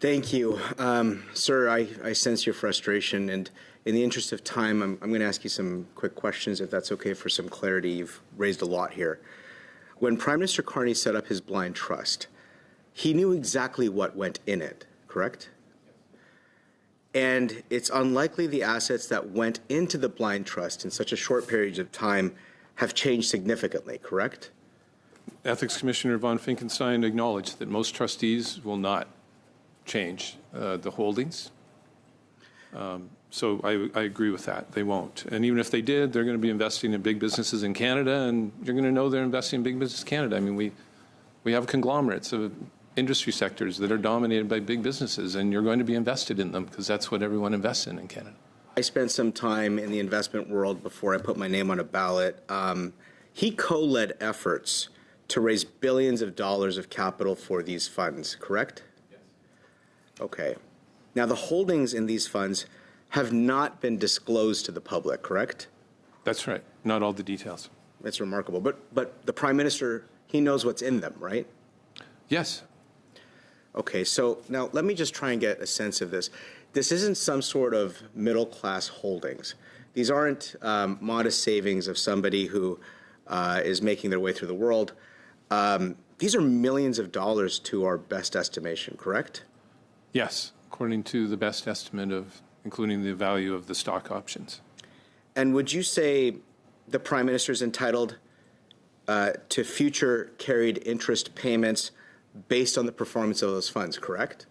Thank you. Sir, I sense your frustration, and in the interest of time, I'm going to ask you some quick questions, if that's okay, for some clarity. You've raised a lot here. When Prime Minister Carney set up his blind trust, he knew exactly what went in it, correct? And it's unlikely the assets that went into the blind trust in such a short period of time have changed significantly, correct? Ethics Commissioner von Finkenstein acknowledged that most trustees will not change the holdings. So I agree with that. They won't. And even if they did, they're going to be investing in big businesses in Canada, and you're going to know they're investing in big business Canada. I mean, we have conglomerates of industry sectors that are dominated by big businesses, and you're going to be invested in them because that's what everyone invests in Canada. I spent some time in the investment world before I put my name on a ballot. He co-led efforts to raise billions of dollars of capital for these funds, correct? Yes. Okay. Now, the holdings in these funds have not been disclosed to the public, correct? That's right. Not all the details. That's remarkable. But the Prime Minister, he knows what's in them, right? Yes. Okay, so now let me just try and get a sense of this. This isn't some sort of middle-class holdings. These aren't modest savings of somebody who is making their way through the world. These are millions of dollars to our best estimation, correct? Yes, according to the best estimate of including the value of the stock options. And would you say the Prime Minister is entitled to future carried interest payments based on the performance of those funds, correct?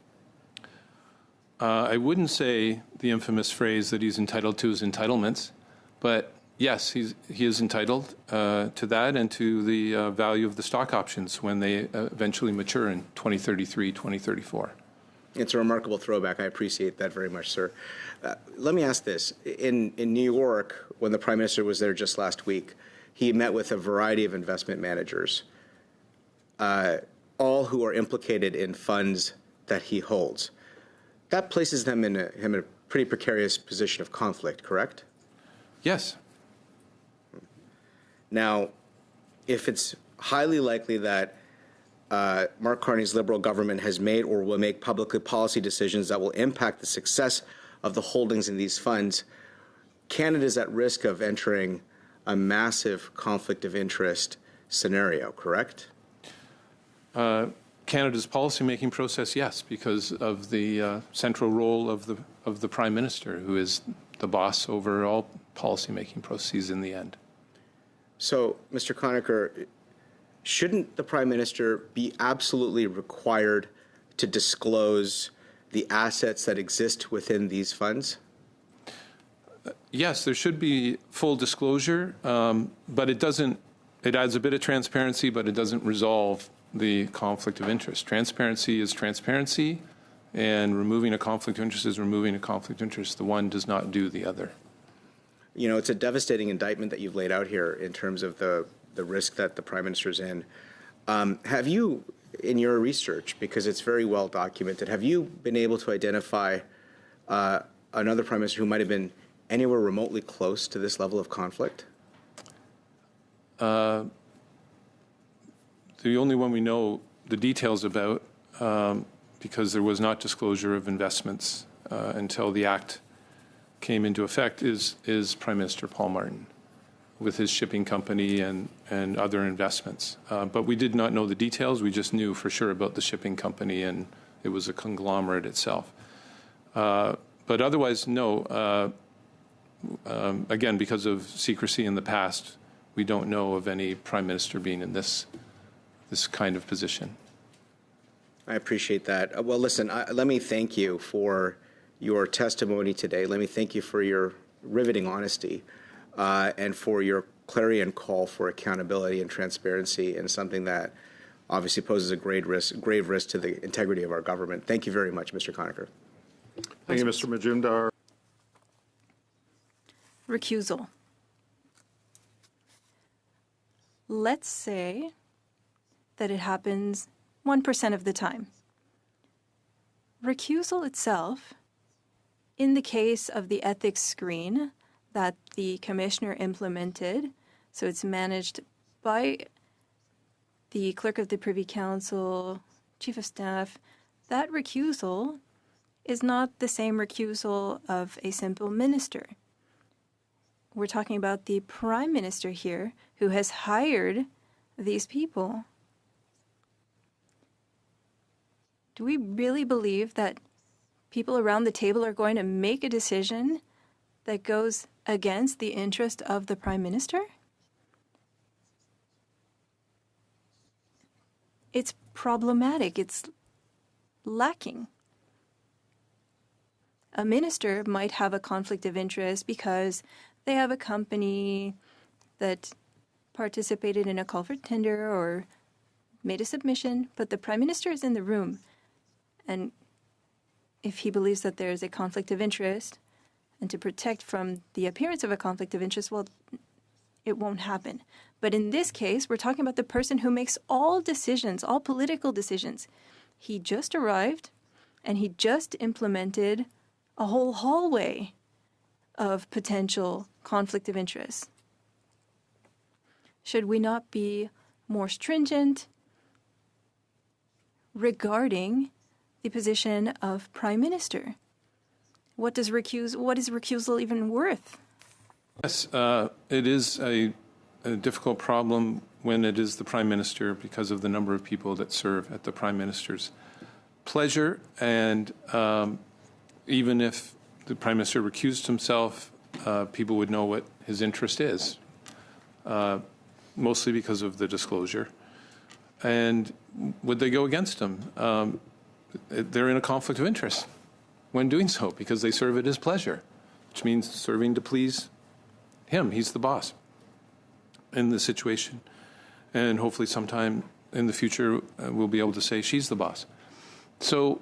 I wouldn't say the infamous phrase that he's entitled to his entitlements, but yes, he is entitled to that and to the value of the stock options when they eventually mature in 2033, 2034. It's a remarkable throwback. I appreciate that very much, sir. Let me ask this. In New York, when the Prime Minister was there just last week, he met with a variety of investment managers, all who are implicated in funds that he holds. That places him in a pretty precarious position of conflict, correct? Yes. Now, if it's highly likely that Mark Carney's Liberal government has made or will make publicly policy decisions that will impact the success of the holdings in these funds, Canada is at risk of entering a massive conflict of interest scenario, correct? Canada's policymaking process, yes, because of the central role of the Prime Minister, who is the boss over all policymaking processes in the end. So, Mr. Conacher, shouldn't the Prime Minister be absolutely required to disclose the assets that exist within these funds? Yes, there should be full disclosure, but it doesn't. It adds a bit of transparency, but it doesn't resolve the conflict of interest. Transparency is transparency, and removing a conflict of interest is removing a conflict of interest. The one does not do the other. You know, it's a devastating indictment that you've laid out here in terms of the risk that the Prime Minister is in. Have you, in your research, because it's very well documented, have you been able to identify another Prime Minister who might have been anywhere remotely close to this level of conflict? The only one we know the details about, because there was not disclosure of investments until the Act came into effect, is Prime Minister Paul Martin with his shipping company and other investments. But we did not know the details. We just knew for sure about the shipping company, and it was a conglomerate itself. But otherwise, no. Again, because of secrecy in the past, we don't know of any Prime Minister being in this kind of position. I appreciate that. Well, listen, let me thank you for your testimony today. Let me thank you for your riveting honesty and for your clarion call for accountability and transparency, and something that obviously poses a grave risk to the integrity of our government. Thank you very much, Mr. Conacher. Thank you, Mr. Majumdar. Recusal. Let's say that it happens 1% of the time. Recusal itself, in the case of the ethics screen that the commissioner implemented, so it's managed by the clerk of the Privy Council, chief of staff, that recusal is not the same recusal of a simple minister. We're talking about the Prime Minister here who has hired these people. Do we really believe that people around the table are going to make a decision that goes against the interest of the Prime Minister? It's problematic. It's lacking. A minister might have a conflict of interest because they have a company that participated in a call for tender or made a submission, but the Prime Minister is in the room. And if he believes that there is a conflict of interest, and to protect from the appearance of a conflict of interest, well, it won't happen. But in this case, we're talking about the person who makes all decisions, all political decisions. He just arrived, and he just implemented a whole hallway of potential conflict of interest. Should we not be more stringent regarding the position of Prime Minister? What is recusal even worth? Yes, it is a difficult problem when it is the Prime Minister because of the number of people that serve at the Prime Minister's pleasure. And even if the Prime Minister recused himself, people would know what his interest is, mostly because of the disclosure. And would they go against him? They're in a conflict of interest when doing so because they serve at his pleasure, which means serving to please him. He's the boss in the situation. And hopefully sometime in the future, we'll be able to say she's the boss. So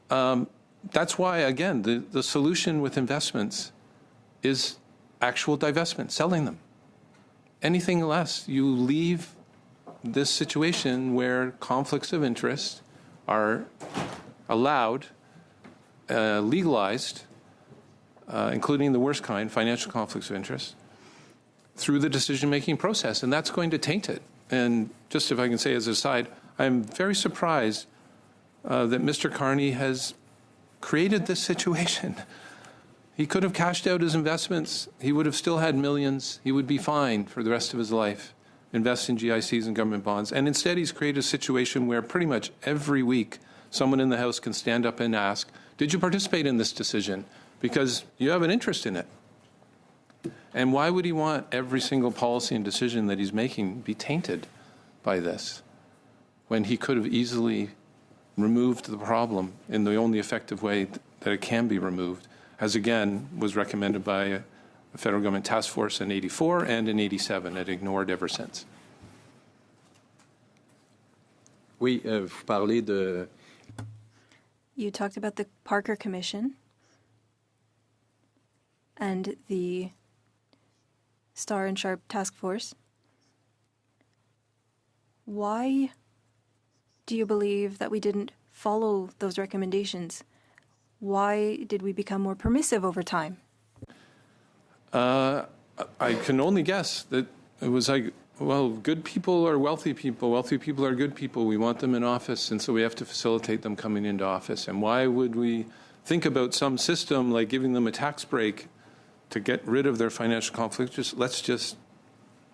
that's why, again, the solution with investments is actual divestment, selling them. Anything less, you leave this situation where conflicts of interest are allowed, legalized, including the worst kind, financial conflicts of interest, through the decision-making process, and that's going to taint it. And just if I can say as an aside, I'm very surprised that Mr. Carney has created this situation. He could have cashed out his investments. He would have still had millions. He would be fine for the rest of his life, invest in GICs and government bonds. And instead, he's created a situation where pretty much every week, someone in the House can stand up and ask, did you participate in this decision? Because you have an interest in it. And why would he want every single policy and decision that he's making be tainted by this, when he could have easily removed the problem in the only effective way that it can be removed, as again was recommended by a federal government task force in '84 and in '87, and ignored ever since. Oui, vous parlez de... You talked about the Parker Commission and the Star and Sharp Task Force. Why do you believe that we didn't follow those recommendations? Why did we become more permissive over time? I can only guess that it was like, well, good people are wealthy people. Wealthy people are good people. We want them in office, and so we have to facilitate them coming into office. And why would we think about some system like giving them a tax break to get rid of their financial conflict? Let's just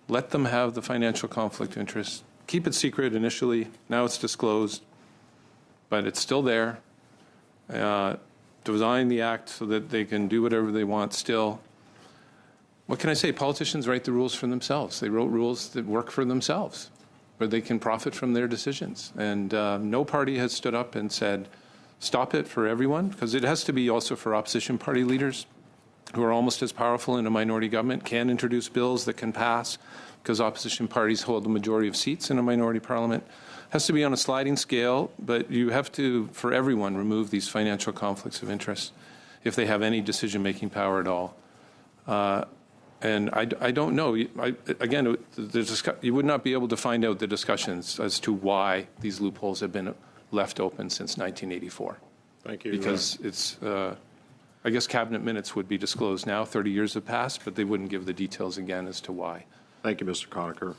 let them have the financial conflict of interest. Keep it secret initially. Now it's disclosed, but it's still there. Design the act so that they can do whatever they want still. What can I say? Politicians write the rules for themselves. They wrote rules that work for themselves, where they can profit from their decisions. And no party has stood up and said, stop it for everyone, because it has to be also for opposition party leaders who are almost as powerful in a minority government, can introduce bills that can pass, because opposition parties hold the majority of seats in a minority parliament. It has to be on a sliding scale, but you have to, for everyone, remove these financial conflicts of interest if they have any decision-making power at all. And I don't know. Again, you would not be able to find out the discussions as to why these loopholes have been left open since 1984. Thank you. Because it's, I guess cabinet minutes would be disclosed now. 30 years have passed, but they wouldn't give the details again as to why. Thank you, Mr. Conacher.